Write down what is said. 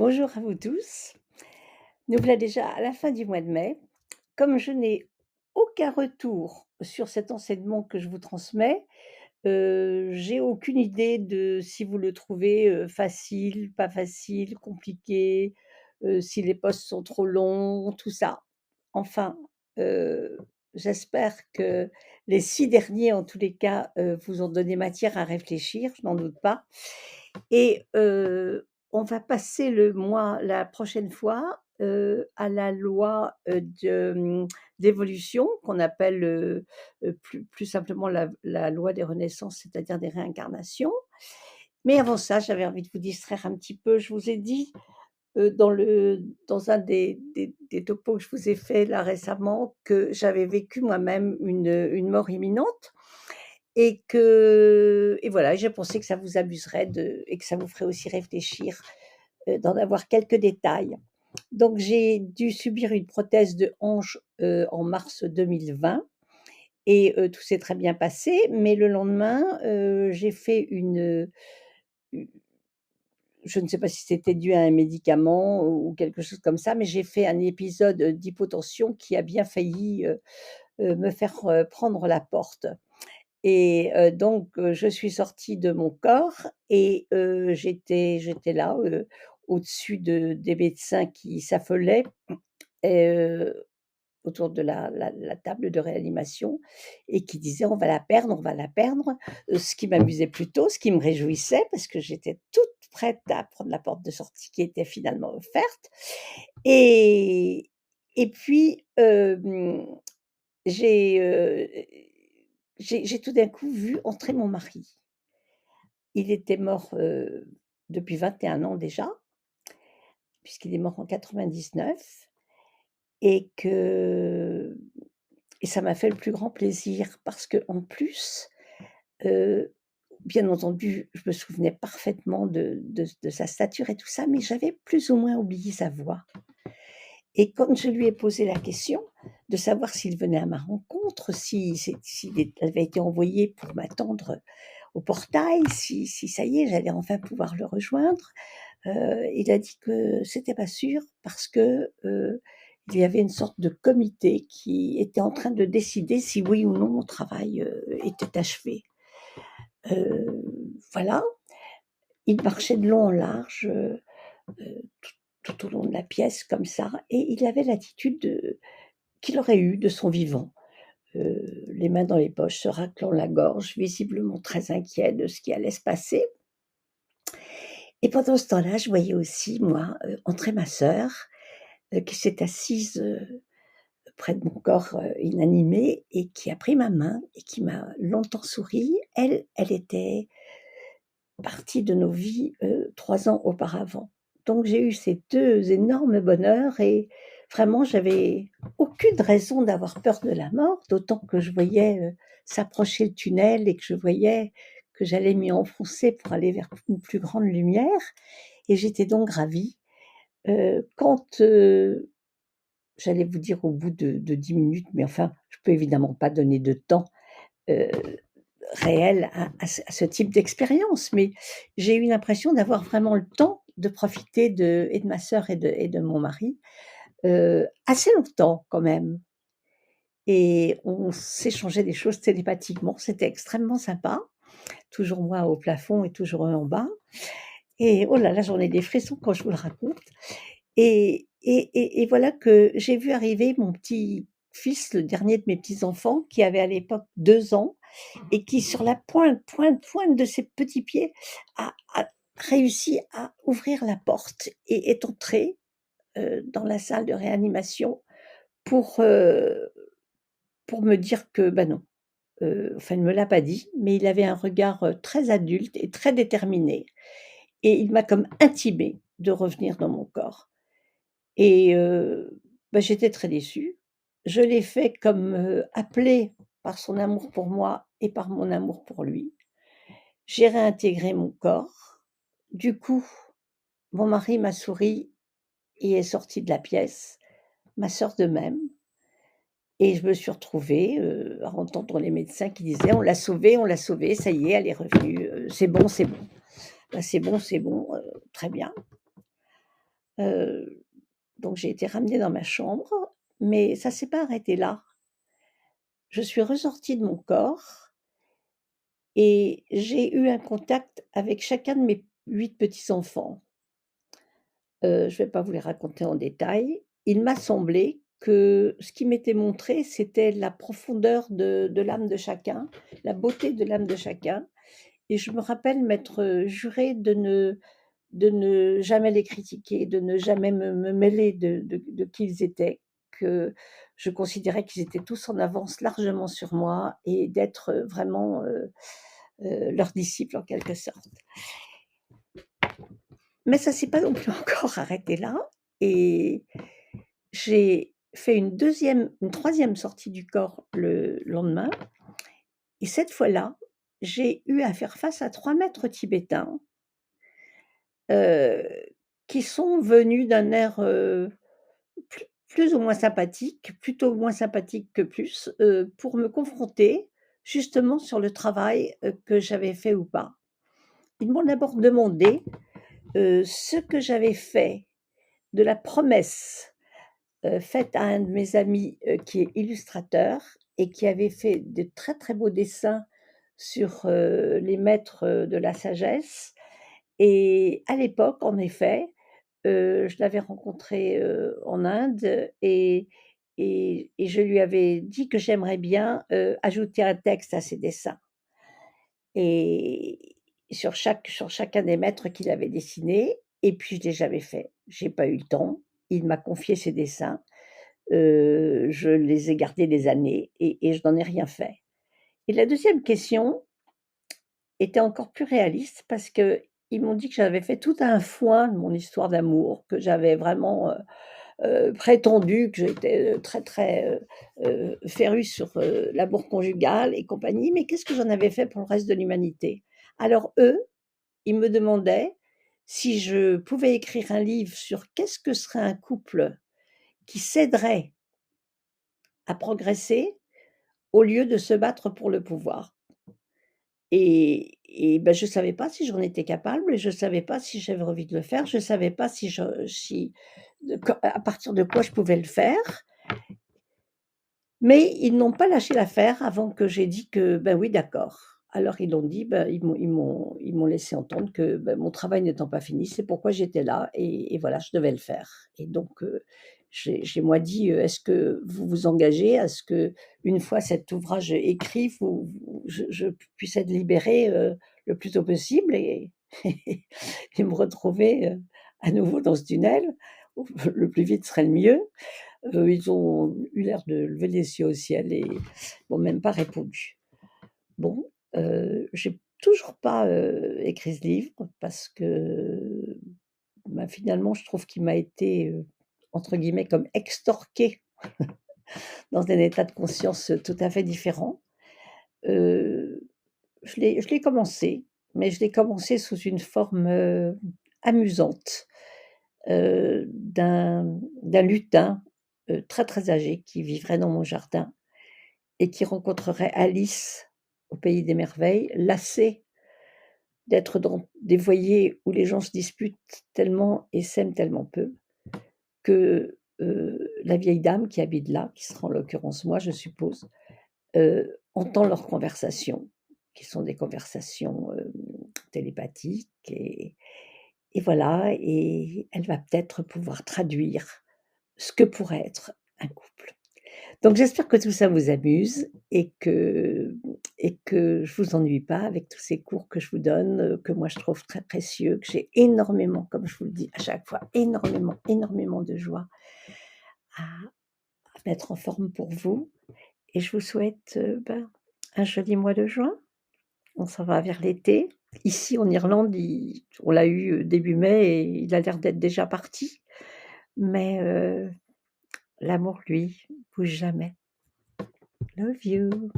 Bonjour à vous tous. Nous voilà déjà à la fin du mois de mai. Comme je n'ai aucun retour sur cet enseignement que je vous transmets, j'ai aucune idée de si vous le trouvez, facile, pas facile, compliqué, si les postes sont trop longs, tout ça. Enfin, heu, j'espère que les 6 derniers, en tous les cas, vous ont donné matière à réfléchir, je n'en doute pas. Et on va passer le mois la prochaine fois, à la loi, d'évolution qu'on appelle, plus simplement la loi des renaissances, c'est-à-dire des réincarnations. Mais avant ça, j'avais envie de vous distraire un petit peu. Je vous ai dit, dans un des topos que je vous ai fait là récemment, que j'avais vécu moi-même une mort imminente. Et voilà, j'ai pensé que ça vous amuserait et que ça vous ferait aussi réfléchir, d'en avoir quelques détails. Donc j'ai dû subir une prothèse de hanche, en mars 2020 et tout s'est très bien passé, mais le lendemain, j'ai fait u je ne sais pas si c'était dû à un médicament ou quelque chose comme ça, mais j'ai fait un épisode, d'hypotension qui a bien failli, me faire, prendre la porte. Et donc je suis sortie de mon corps et j'étais là, au-dessus des médecins qui s'affolaient et autour de la table de réanimation et qui disaient: «On va la perdre, on va la perdre», ce qui m'amusait plutôt, ce qui me réjouissait parce que j'étais toute prête à prendre la porte de sortie qui était finalement offerte. Et et puis, j'ai, heu, j'ai tout d'un coup vu entrer mon mari. Il était mort, depuis 21 ans déjà, puisqu'il est mort en 99 et que et ça m'a fait le plus grand plaisir parce qu'en plus, heu, bien entendu, je me souvenais parfaitement de sa stature et tout ça, mais j'avais plus ou moins oublié sa voix. Et quand je lui ai posé la question de savoir s'il venait à ma rencontre, s'il avait été envoyé pour m'attendre au portail, si ça y est, j'allais enfin pouvoir le rejoindre, il a dit que c'était pas sûr parce que, il y avait une sorte de comité qui était en train de décider si oui ou non mon travail, était achevé. Voilà, il marchait de long en large, tout au long de la pièce comme ça et il avait l'attitude qu'il aurait eue de son vivant, les mains dans les poches, se raclant la gorge, visiblement très inquiet de ce qui allait se passer. Et pendant ce temps-là, je voyais aussi moi, entrer ma sœur, qui s'est assise, près de mon corps, inanimé et qui a pris ma main et qui m'a longtemps souri. Elle était partie de nos vies, 3 ans auparavant. Donc j'ai eu ces 2 énormes bonheurs et vraiment j'avais aucune raison d'avoir peur de la mort, d'autant que je voyais, s'approcher le tunnel et que je voyais que j'allais m'y enfoncer pour aller vers une plus grande lumière et j'étais donc ravie. Quand, j'allais vous dire au bout de 10 minutes, mais enfin, je peux évidemment pas donner de temps, heu, réel à ce type d'expérience, mais j'ai eu l'impression d'avoir vraiment le temps de profiter de ma sœur et de mon mari, assez longtemps quand même et on s'échangeait des choses télépathiquement. C'était extrêmement sympa, toujours moi au plafond et toujours eux en bas et oh là là, j'en ai des frissons quand je vous le raconte. Et voilà que j'ai vu arriver mon petit-fils, le dernier de mes petits-enfants, qui avait à l'époque 2 ans et qui sur la pointe de ses petits pieds a réussi à ouvrir la porte et est entré, dans la salle de réanimation pour, heu, pour me dire que, bah, non, enfin, il ne me l'a pas dit, mais il avait un regard, très adulte et très déterminé et il m'a comme intimé de revenir dans mon corps. Et bah, j'étais très déçue. Je l'ai fait comme, appelé par son amour pour moi et par mon amour pour lui. J'ai réintégré mon corps. Du coup, mon mari m'a souri et est sorti de la pièce, ma sœur de même et je me suis retrouvée, à entendre les médecins qui disaient: on l'a sauvée, ça y est, elle est revenue, c'est bon, c'est bon. Bah, c'est bon, très bien». Heu, donc j'ai été ramenée dans ma chambre, mais ça s'est pas arrêté là. Je suis ressortie de mon corps et j'ai eu un contact avec chacun de mes 8 petits-enfants. Je vais pas vous les raconter en détail. Il m'a semblé que ce qui m'était montré, c'était la profondeur de l'âme de chacun, la beauté de l'âme de chacun, et je me rappelle m'être, jurée de ne jamais les critiquer, de ne jamais me mêler de qui ils étaient, que je considérais qu'ils étaient tous en avance largement sur moi et d'être, vraiment, leurs disciples en quelque sorte. Mais ça s'est pas non plus encore arrêté là, et j'ai fait une troisième sortie du corps le lendemain, et cette fois-là, j'ai eu à faire face à 3 maîtres tibétains, heu, qui sont venus d'un air, plus ou moins sympathique, plutôt moins sympathique que plus, pour me confronter justement sur le travail, que j'avais fait ou pas. Ils m'ont d'abord demandé, ce que j'avais fait de la promesse, faite à un de mes amis, qui est illustrateur et qui avait fait de très, très beaux dessins sur, les maîtres, de la sagesse, et à l'époque, en effet, je l'avais rencontré, en Inde, et je lui avais dit que j'aimerais bien, ajouter un texte à ses dessins, et sur chacun des maîtres qu'il avait dessinés, et puis je l'ai jamais fait. J'ai pas eu le temps. Il m'a confié ses dessins, je les ai gardés des années et je n'en ai rien fait. Et la deuxième question était encore plus réaliste parce qu'ils m'ont dit que j'avais fait tout un foin de mon histoire d'amour, que j'avais vraiment, prétendu que j'étais, très, très, férue sur, l'amour conjugal et compagnie, mais qu'est-ce que j'en avais fait pour le reste de l'humanité? Alors eux, ils me demandaient si je pouvais écrire un livre sur qu'est-ce que serait un couple qui s'aiderait à progresser au lieu de se battre pour le pouvoir. Et bah, je savais pas si j'en étais capable, et je savais pas si j'avais envie de le faire, je savais pas si de quand à partir de quoi je pouvais le faire, mais ils n'ont pas lâché l'affaire avant que j'ai dit que: «Ben oui, d'accord». Alors ils l'ont dit, bah, ils m'ont laissé entendre que, bah, mon travail n'étant pas fini, c'est pourquoi j'étais là, et voilà, je devais le faire, et donc j'ai moi dit: «Est-ce que vous vous engagez à ce qu'une fois cet ouvrage écrit, je puisse être libérée, le plus tôt possible et me retrouver, à nouveau dans ce tunnel? Le plus vite serait le mieux». Ils ont eu l'air de lever les yeux au ciel et m'ont même pas répondu. Bon, j'ai toujours pas, écrit ce livre parce que, bah, finalement, je trouve qu'il m'a été, entre guillemets, comme «extorqué» dans un état de conscience, tout à fait différent. Heu, je l'ai commencé, mais je l'ai commencé sous une forme, amusante, d'un lutin, très, très âgé qui vivrait dans mon jardin et qui rencontrerait Alice au pays des merveilles, lassé d'être dans des foyers où les gens se disputent tellement et s'aiment tellement peu, que, la vieille dame qui habite là, qui sera en l'occurrence moi je suppose, entend leurs conversations, qui sont des conversations, télépathiques, et voilà, et elle va peut-être pouvoir traduire ce que pourrait être un couple. Donc j'espère que tout ça vous amuse et que je vous ennuie pas avec tous ces cours que je vous donne, que moi je trouve très précieux, que j'ai énormément, comme je vous le dis à chaque fois, énormément, énormément de joie à mettre en forme pour vous, et je vous souhaite, un joli mois de juin. On s'en va vers l'été. Ici en Irlande, on l'a eu, début mai, et il a l'air d'être déjà parti, mais l'amour lui, bouge jamais. Love you.